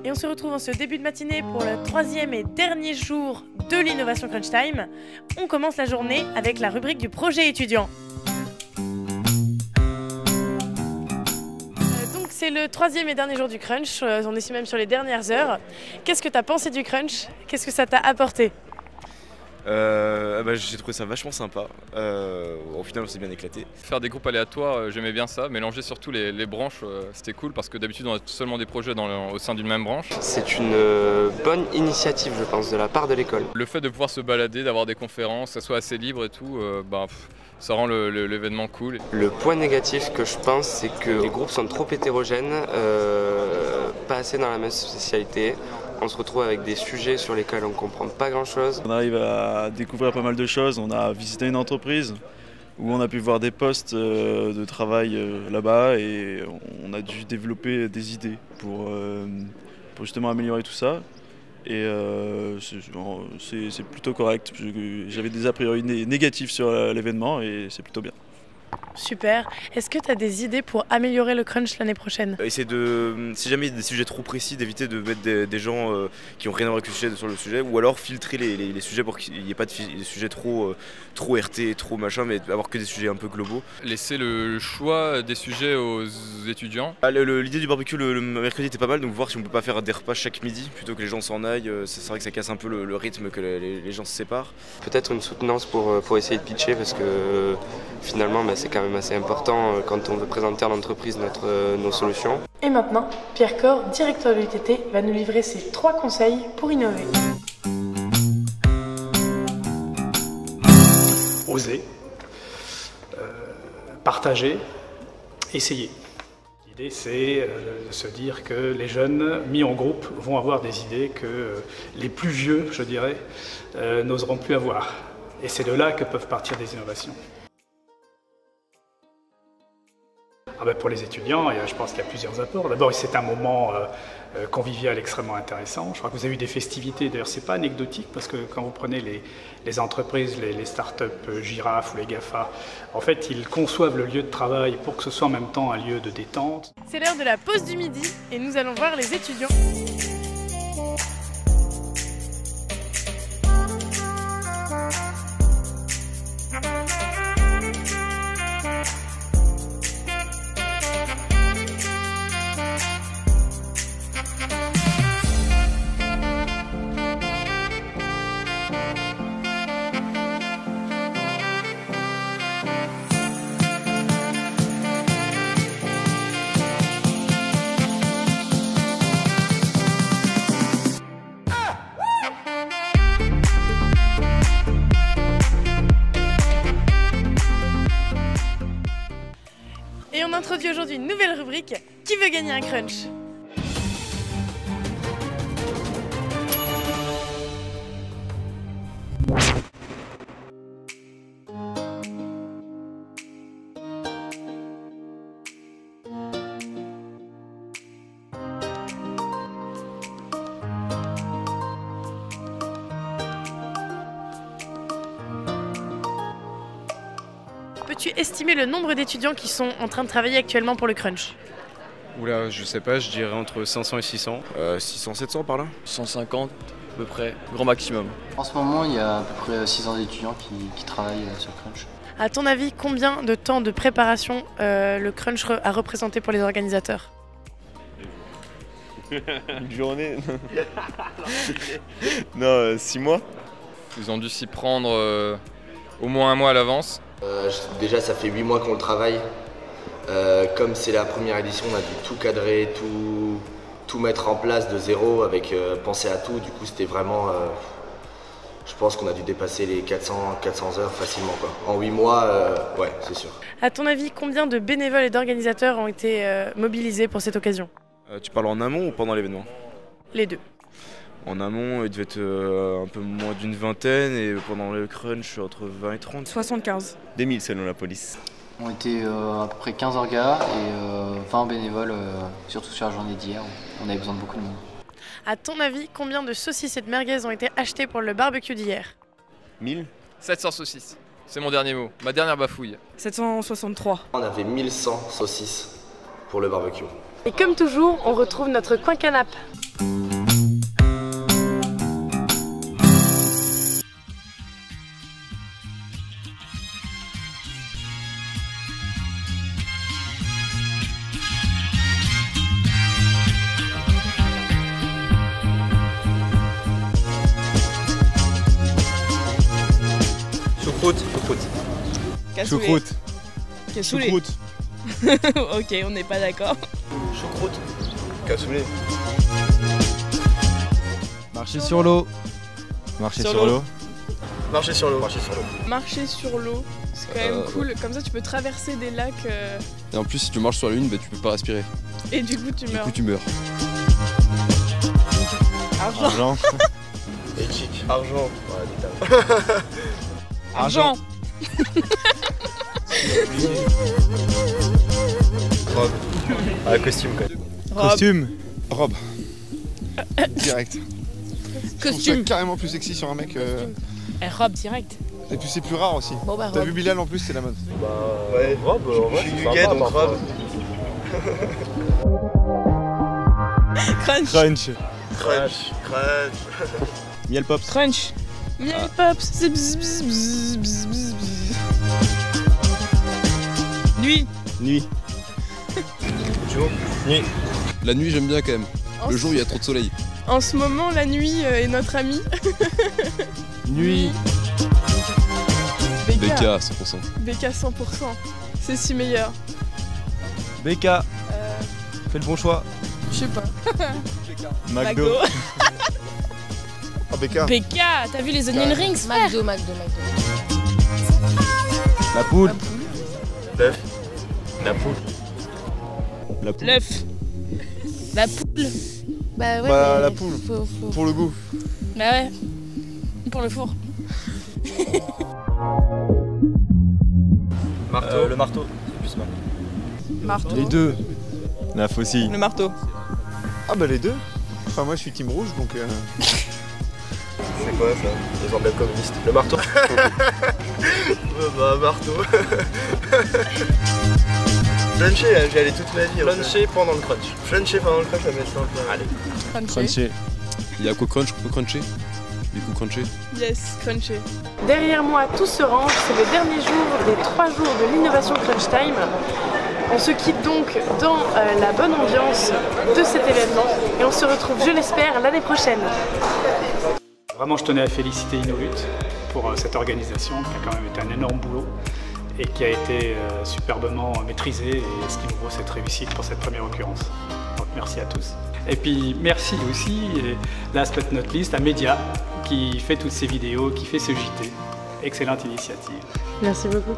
Et on se retrouve en ce début de matinée pour le troisième et dernier jour de l'innovation Crunch Time. On commence la journée avec la rubrique du projet étudiant. Donc c'est le troisième et dernier jour du Crunch, on est ici même sur les dernières heures. Qu'est-ce que tu as pensé du Crunch? Qu'est-ce que ça t'a apporté? J'ai trouvé ça vachement sympa. Au final, on s'est bien éclaté. Faire des groupes aléatoires, j'aimais bien ça. Mélanger surtout les branches, c'était cool parce que d'habitude, on a seulement des projets au sein d'une même branche. C'est une bonne initiative, je pense, de la part de l'école. Le fait de pouvoir se balader, d'avoir des conférences, que ça soit assez libre et tout, ça rend l'événement cool. Le point négatif que je pense, c'est que les groupes sont trop hétérogènes, pas assez dans la même spécialité. On se retrouve avec des sujets sur lesquels on ne comprend pas grand-chose. On arrive à découvrir pas mal de choses. On a visité une entreprise où on a pu voir des postes de travail là-bas et on a dû développer des idées pour justement améliorer tout ça. Et c'est plutôt correct. J'avais des a priori négatifs sur l'événement et c'est plutôt bien. Super. Est-ce que tu as des idées pour améliorer le Crunch l'année prochaine? Essayer de, si jamais il y a des sujets trop précis, d'éviter de mettre des gens qui n'ont rien à voir avec le sujet sur le sujet, ou alors filtrer les sujets pour qu'il n'y ait pas de sujets trop RT, trop machin, mais avoir que des sujets un peu globaux. Laisser le choix des sujets aux étudiants. L'idée du barbecue le mercredi était pas mal, donc voir si on peut pas faire des repas chaque midi plutôt que les gens s'en aillent. C'est vrai que ça casse un peu le rythme, que les gens se séparent. Peut-être une soutenance pour essayer de pitcher parce que finalement c'est quand même assez important quand on veut présenter à l'entreprise nos solutions. Et maintenant, Pierre Corr, directeur de l'UTT, va nous livrer ses 3 conseils pour innover. Oser, partager, essayer. L'idée c'est de se dire que les jeunes mis en groupe vont avoir des idées que les plus vieux, je dirais, n'oseront plus avoir. Et c'est de là que peuvent partir des innovations. Pour les étudiants, je pense qu'il y a plusieurs apports. D'abord, c'est un moment convivial extrêmement intéressant. Je crois que vous avez eu des festivités, d'ailleurs c'est pas anecdotique parce que quand vous prenez les entreprises, les startups Giraffe ou les GAFA, en fait ils conçoivent le lieu de travail pour que ce soit en même temps un lieu de détente. C'est l'heure de la pause du midi et nous allons voir les étudiants. Et on introduit aujourd'hui une nouvelle rubrique, qui veut gagner un Crunch? Peux-tu estimer le nombre d'étudiants qui sont en train de travailler actuellement pour le Crunch? Oula, je sais pas, je dirais entre 500 et 600. 600, 700 par là. 150 à peu près, grand maximum. En ce moment, il y a à peu près 600 étudiants qui travaillent sur Crunch. À ton avis, combien de temps de préparation le Crunch a représenté pour les organisateurs? Une journée. Non, 6 mois. Ils ont dû s'y prendre au moins 1 mois à l'avance. Déjà ça fait 8 mois qu'on le travaille. Comme c'est la première édition, on a dû tout cadrer, tout mettre en place de zéro avec penser à tout. Du coup c'était vraiment, je pense qu'on a dû dépasser les 400 heures facilement quoi. En 8 mois, ouais c'est sûr. À ton avis, combien de bénévoles et d'organisateurs ont été mobilisés pour cette occasion? Tu parles en amont ou pendant l'événement? Les deux. En amont, il devait être un peu moins d'une vingtaine et pendant le Crunch, entre 20 et 30. 75. Des 1000 selon la police. On était à peu près 15 orgas et 20 bénévoles, surtout sur la journée d'hier. On avait besoin de beaucoup de monde. À ton avis, combien de saucisses et de merguez ont été achetées pour le barbecue d'hier? 1000. 700 saucisses. C'est mon dernier mot, ma dernière bafouille. 763. On avait 1100 saucisses pour le barbecue. Et comme toujours, on retrouve notre coin canap. Choucroute. Choucroute. Ok, on n'est pas d'accord. Choucroute. Cassoulet. Marcher sur l'eau. Marcher sur l'eau. Marcher sur l'eau. Marcher sur l'eau. Marcher sur l'eau, c'est quand même cool. Comme ça, tu peux traverser des lacs. Et en plus, si tu marches sur la lune, bah, tu peux pas respirer. Et du coup, tu meurs. Du coup, tu meurs. Argent. Et chic. Argent. Argent. Robe. Ah, costume quoi. Costume. Robe. Direct. Je trouve ça carrément plus sexy sur un mec. Robe direct. Et puis c'est plus rare aussi. Bon, bah, T'as robe. vu Bilal en plus, c'est la mode. Bah ouais, robe, je suis du gay donc robe. Crunch. Crunch. Crunch. Crunch. Miel Pops. Crunch. Miel Pops. C'est bzz, bzz, bzz, bzz, bzz, bzz. Nuit. Nuit. Jour. Nuit. La nuit, j'aime bien quand même. Le jour, il y a trop de soleil. En ce moment, la nuit est notre amie. Nuit. BK, 100%. BK 100%. C'est si meilleur. BK. Fais le bon choix. Je sais pas. McDo. Ah, BK. BK, t'as vu les onion rings, frère? McDo. La poule. L'œuf. La poule. La poule. L'œuf. La poule. Bah ouais. Bah, mais la poule. faut- Pour le goût. Bah ouais. Pour le four. Marteau. Le marteau. C'est plus mal. Marteau. Les deux. La faucille. Le marteau. Ah bah les deux. Enfin moi je suis team rouge donc... C'est quoi ça? Les emblèmes communistes. Le marteau. Bah marteau. Fluncher, j'y allais toute ma vie. Fluncher pendant le crunch. Fluncher pendant le crunch, ça va être simple. Allez. Cruncher. Il y a quoi crunch qu'on peut cruncher? Du coup cruncher. Yes, cruncher. Derrière moi, tout se range. C'est le dernier jour des 3 jours de l'innovation Crunch Time. On se quitte donc dans la bonne ambiance de cet événement et on se retrouve, je l'espère, l'année prochaine. Vraiment, je tenais à féliciter Innovut pour cette organisation qui a quand même été un énorme boulot et qui a été superbement maîtrisée, et ce qui nous vaut cette réussite pour cette première occurrence. Donc merci à tous. Et puis merci aussi, et last but not least, à Média qui fait toutes ces vidéos, qui fait ce JT. Excellente initiative. Merci beaucoup.